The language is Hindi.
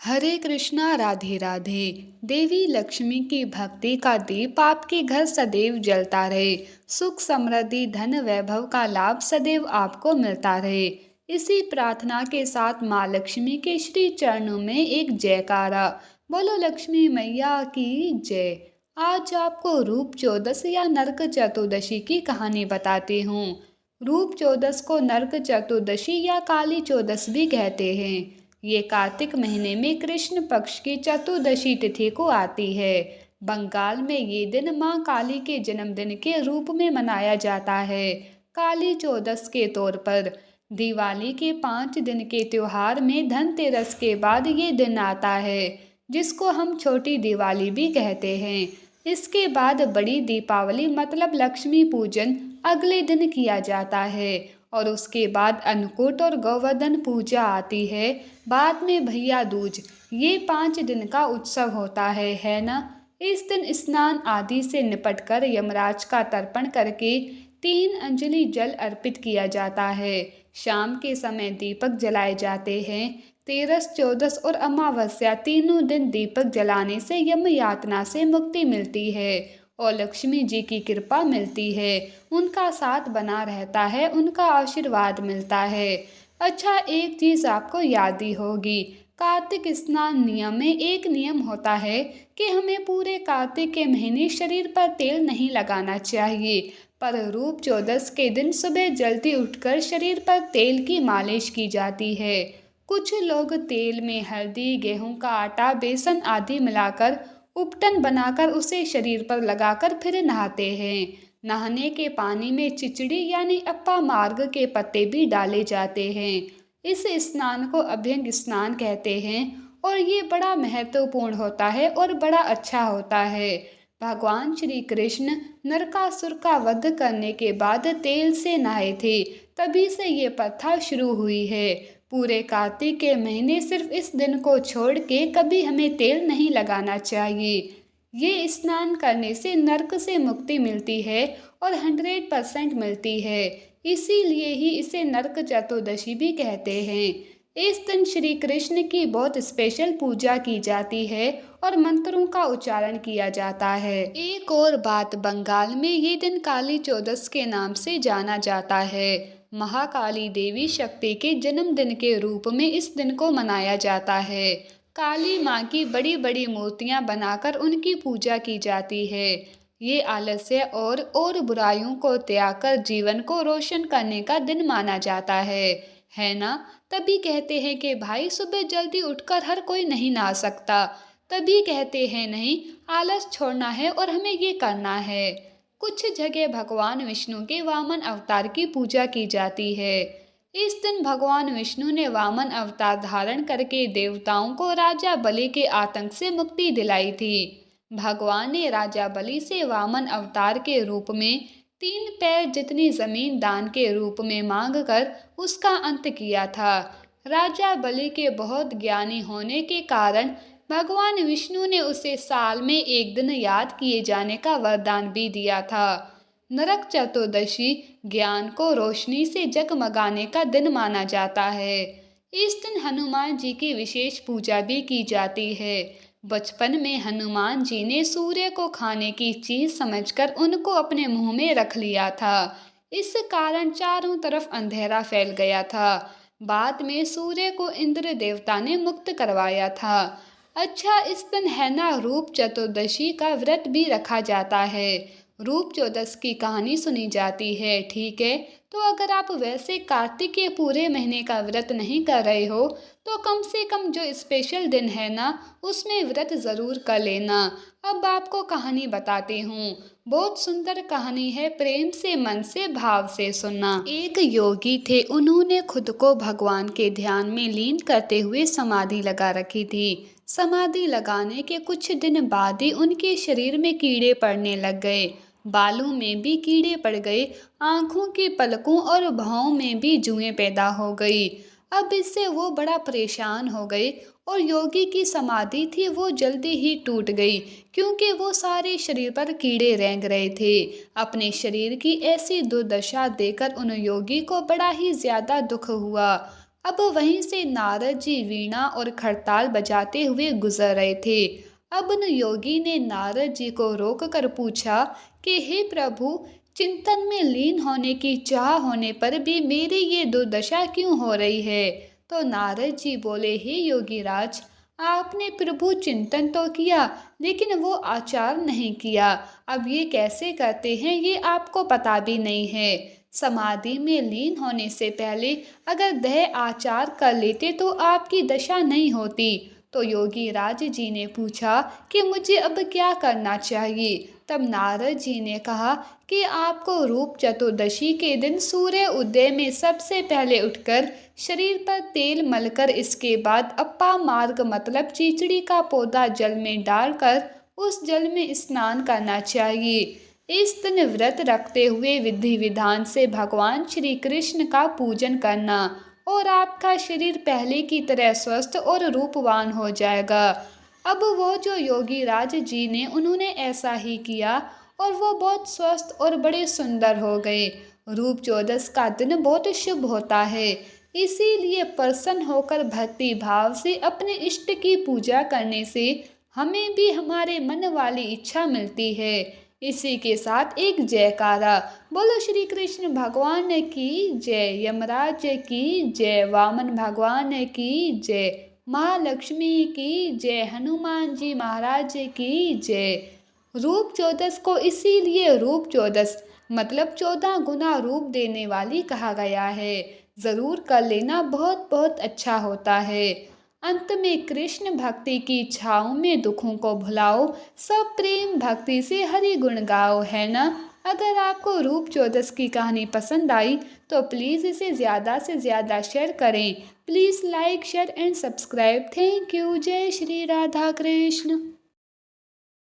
हरे कृष्णा राधे राधे। देवी लक्ष्मी की भक्ति का दीप आपके घर सदैव जलता रहे। सुख समृद्धि धन वैभव का लाभ सदैव आपको मिलता रहे। इसी प्रार्थना के साथ माँ लक्ष्मी के श्री चरणों में एक जयकारा। बोलो लक्ष्मी मैया की जय। आज आपको रूप चौदस या नरक चतुर्दशी की कहानी बताती हूँ। रूप चौदस को नरक चतुर्दशी या काली चौदस भी कहते हैं। ये कार्तिक महीने में कृष्ण पक्ष की चतुर्दशी तिथि को आती है। बंगाल में ये दिन माँ काली के जन्मदिन के रूप में मनाया जाता है। काली चौदस के तौर पर दिवाली के 5 दिन के त्योहार में धनतेरस के बाद ये दिन आता है, जिसको हम छोटी दिवाली भी कहते हैं। इसके बाद बड़ी दीपावली मतलब लक्ष्मी पूजन अगले दिन किया जाता है और उसके बाद अन्नकूट और गोवर्धन पूजा आती है। बाद में भैया दूज। ये 5 दिन का उत्सव होता है ना। इस दिन स्नान आदि से निपटकर यमराज का तर्पण करके 3 अंजलि जल अर्पित किया जाता है। शाम के समय दीपक जलाए जाते हैं। तेरस चौदस और अमावस्या तीनों दिन दीपक जलाने से यम यातना से मुक्ति मिलती है और लक्ष्मी जी की कृपा मिलती है। उनका साथ बना रहता है, उनका आशीर्वाद मिलता है। अच्छा, एक चीज आपको याद ही होगी। कार्तिक स्नान नियम में एक नियम होता है कि हमें पूरे कार्तिक के महीने शरीर पर तेल नहीं लगाना चाहिए, पर रूप चौदस के दिन सुबह जल्दी उठकर शरीर पर तेल की मालिश की जाती है। कुछ लोग तेल में हल्दी, गेहूं का आटा, बेसन आदि मिलाकर उपटन बनाकर उसे शरीर पर लगाकर फिर नहाते हैं। नहाने के पानी में चिचड़ी यानी अप्पा मार्ग के पत्ते भी डाले जाते हैं। इस स्नान को अभ्यंग स्नान कहते हैं और ये बड़ा महत्वपूर्ण होता है और बड़ा अच्छा होता है। भगवान श्री कृष्ण नरकासुर का वध करने के बाद तेल से नहाए थे, तभी से ये प्रथा शुरू हुई है। पूरे कार्तिक के महीने सिर्फ इस दिन को छोड़ के कभी हमें तेल नहीं लगाना चाहिए। ये स्नान करने से नरक से मुक्ति मिलती है और 100% मिलती है। इसीलिए ही इसे नरक चतुर्दशी भी कहते हैं। इस दिन श्री कृष्ण की बहुत स्पेशल पूजा की जाती है और मंत्रों का उच्चारण किया जाता है। एक और बात, बंगाल में ये दिन काली चौदस के नाम से जाना जाता है। महाकाली देवी शक्ति के जन्मदिन के रूप में इस दिन को मनाया जाता है। काली माँ की बड़ी बड़ी मूर्तियाँ बनाकर उनकी पूजा की जाती है। ये आलस्य और बुराइयों को त्याग कर जीवन को रोशन करने का दिन माना जाता है ना। तभी कहते हैं कि भाई सुबह जल्दी उठकर हर कोई नहीं नहा सकता, तभी कहते हैं नहीं, आलस छोड़ना है और हमें ये करना है। कुछ जगह भगवान विष्णु के वामन अवतार की पूजा की जाती है। इस दिन भगवान विष्णु ने वामन अवतार धारण करके देवताओं को राजा बलि के आतंक से मुक्ति दिलाई थी। भगवान ने राजा बलि से वामन अवतार के रूप में 3 पैर जितनी जमीन दान के रूप में मांग कर उसका अंत किया था। राजा बलि के बहुत ज्ञानी होने के कारण भगवान विष्णु ने उसे साल में एक दिन याद किए जाने का वरदान भी दिया था। नरक चतुर्दशी ज्ञान को रोशनी से जगमगाने का दिन माना जाता है। इस दिन हनुमान जी की विशेष पूजा भी की जाती है। बचपन में हनुमान जी ने सूर्य को खाने की चीज समझकर उनको अपने मुंह में रख लिया था। इस कारण चारों तरफ अंधेरा फैल गया था। बाद में सूर्य को इंद्र देवता ने मुक्त करवाया था। अच्छा, इस दिन है ना रूप चतुर्दशी का व्रत भी रखा जाता है। रूप चौदस की कहानी सुनी जाती है, ठीक है। तो अगर आप वैसे कार्तिक के पूरे महीने का व्रत नहीं कर रहे हो तो कम से कम जो स्पेशल दिन है ना उसमें व्रत जरूर कर लेना। अब आपको कहानी बताती हूँ। बहुत सुंदर कहानी है, प्रेम से मन से भाव से सुनना। एक योगी थे, उन्होंने खुद को भगवान के ध्यान में लीन करते हुए समाधि लगा रखी थी। समाधि लगाने के कुछ दिन बाद ही उनके शरीर में कीड़े पड़ने लग गए। बालों में भी कीड़े पड़ गए, आंखों की पलकों और भौं में भी जुएं पैदा हो गई। अब इससे वो बड़ा परेशान हो गए और योगी की समाधि थी वो जल्दी ही टूट गई, क्योंकि वो सारे शरीर पर कीड़े रेंग रहे थे। अपने शरीर की ऐसी दुर्दशा देखकर उन योगी को बड़ा ही ज्यादा दुख हुआ। अब वहीं से नारद जी वीणा और खड़ताल बजाते हुए गुजर रहे थे। अब उन योगी ने नारद जी को रोक कर पूछा कि हे प्रभु, चिंतन में लीन होने की चाह होने पर भी मेरी ये दुर्दशा क्यों हो रही है? तो नारद जी बोले, हे योगीराज, आपने प्रभु चिंतन तो किया, लेकिन वो आचार नहीं किया। अब ये कैसे करते हैं ये आपको पता भी नहीं है। समाधि में लीन होने से पहले अगर देह आचार कर लेते तो आपकी दशा नहीं होती। तो योगी राज जी ने पूछा कि मुझे अब क्या करना चाहिए। तब नारद जी ने कहा कि आपको रूप चतुर्दशी के दिन सूर्य उदय में सबसे पहले उठकर शरीर पर तेल मलकर इसके बाद अप्पा मार्ग मतलब चीचड़ी का पौधा जल में डालकर उस जल में स्नान करना चाहिए। इस दिन व्रत रखते हुए विधि विधान से भगवान श्री कृष्ण का पूजन करना और आपका शरीर पहले की तरह स्वस्थ और रूपवान हो जाएगा। अब वो जो योगी राज जी ने उन्होंने ऐसा ही किया और वो बहुत स्वस्थ और बड़े सुंदर हो गए। रूप चौदस का दिन बहुत शुभ होता है, इसीलिए प्रसन्न होकर भक्ति भाव से अपने इष्ट की पूजा करने से हमें भी हमारे मन वाली इच्छा मिलती है। इसी के साथ एक जयकारा बोलो श्री कृष्ण भगवान की जय, यमराज की जय, वामन भगवान की जय, महालक्ष्मी की जय, हनुमान जी महाराज की जय। रूप चौदस को इसीलिए रूप चौदस मतलब 14 गुना रूप देने वाली कहा गया है। जरूर कर लेना, बहुत बहुत अच्छा होता है। अंत में कृष्ण भक्ति की छाँव में दुखों को भुलाओ, सब प्रेम भक्ति से हरि गुण गाओ, है ना। अगर आपको रूप चौदस की कहानी पसंद आई तो प्लीज़ इसे ज़्यादा से ज़्यादा शेयर करें। Please like share and subscribe. Thank you. जय श्री राधा कृष्ण।